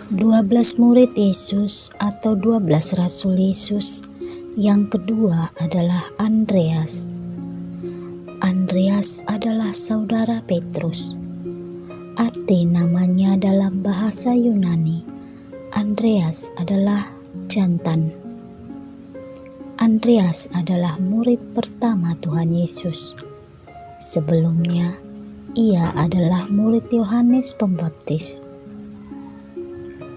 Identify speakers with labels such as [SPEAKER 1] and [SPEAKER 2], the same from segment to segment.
[SPEAKER 1] 12 murid Yesus atau 12 Rasul Yesus. Yang kedua adalah Andreas. Andreas adalah saudara Petrus. Arti namanya dalam bahasa Yunani, Andreas adalah jantan. Andreas adalah murid pertama Tuhan Yesus. Sebelumnya, ia adalah murid Yohanes Pembaptis.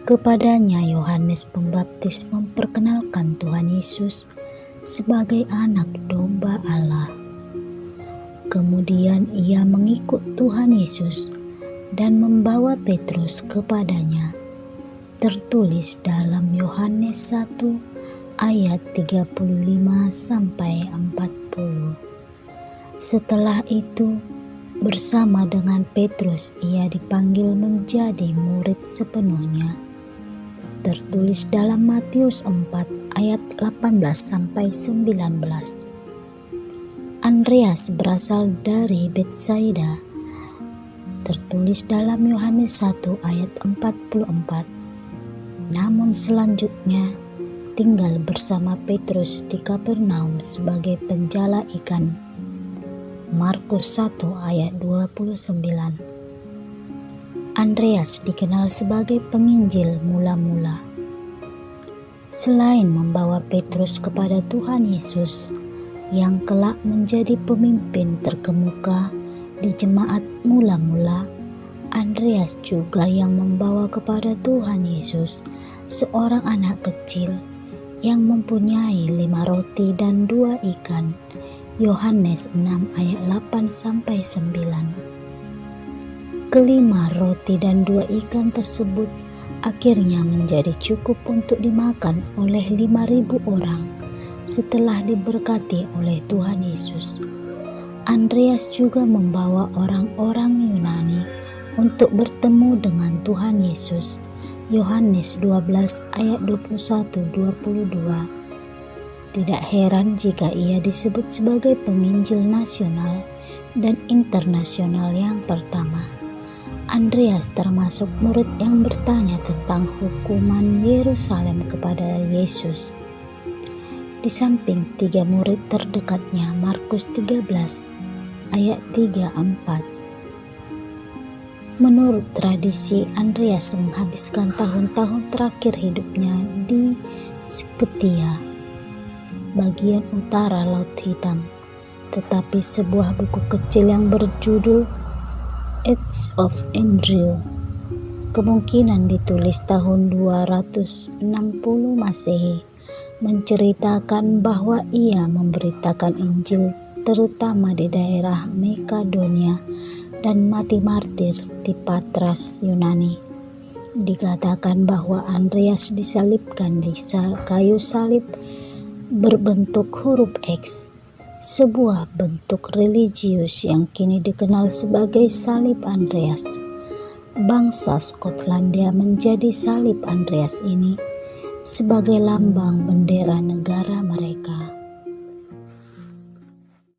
[SPEAKER 1] Kepadanya Yohanes Pembaptis memperkenalkan Tuhan Yesus sebagai anak domba Allah. Kemudian ia mengikut Tuhan Yesus dan membawa Petrus kepadanya. Tertulis dalam Yohanes 1 ayat 35-40. Setelah itu, bersama dengan Petrus ia dipanggil menjadi murid sepenuhnya. Tertulis dalam Matius 4 ayat 18-19. Andreas berasal dari Betsaida. Tertulis dalam Yohanes 1 ayat 44. Namun selanjutnya tinggal bersama Petrus di Kapernaum sebagai penjala ikan. Markus 1 ayat 29. Andreas dikenal sebagai penginjil mula-mula. Selain membawa Petrus kepada Tuhan Yesus, yang kelak menjadi pemimpin terkemuka di jemaat mula-mula, Andreas juga yang membawa kepada Tuhan Yesus seorang anak kecil yang mempunyai 5 roti dan 2 ikan. Yohanes 6 ayat 8-9. Kelima roti dan 2 ikan tersebut akhirnya menjadi cukup untuk dimakan oleh 5.000 orang setelah diberkati oleh Tuhan Yesus. Andreas juga membawa orang-orang Yunani untuk bertemu dengan Tuhan Yesus. Yohanes 12 ayat 21-22. Tidak heran jika ia disebut sebagai penginjil nasional dan internasional yang pertama. Andreas termasuk murid yang bertanya tentang hukuman Yerusalem kepada Yesus. Di samping 3 murid terdekatnya, Markus 13 ayat 3-4. Menurut tradisi, Andreas menghabiskan tahun-tahun terakhir hidupnya di Sketia, bagian utara Laut Hitam. Tetapi sebuah buku kecil yang berjudul Acts of Andrew, kemungkinan ditulis tahun 260 Masehi, menceritakan bahwa ia memberitakan Injil terutama di daerah Makedonia dan mati martir di Patras, Yunani. Dikatakan bahwa Andreas disalibkan di kayu salib berbentuk huruf X, sebuah bentuk religius yang kini dikenal sebagai salib Andreas. Bangsa Skotlandia menjadi salib Andreas ini sebagai lambang bendera negara mereka.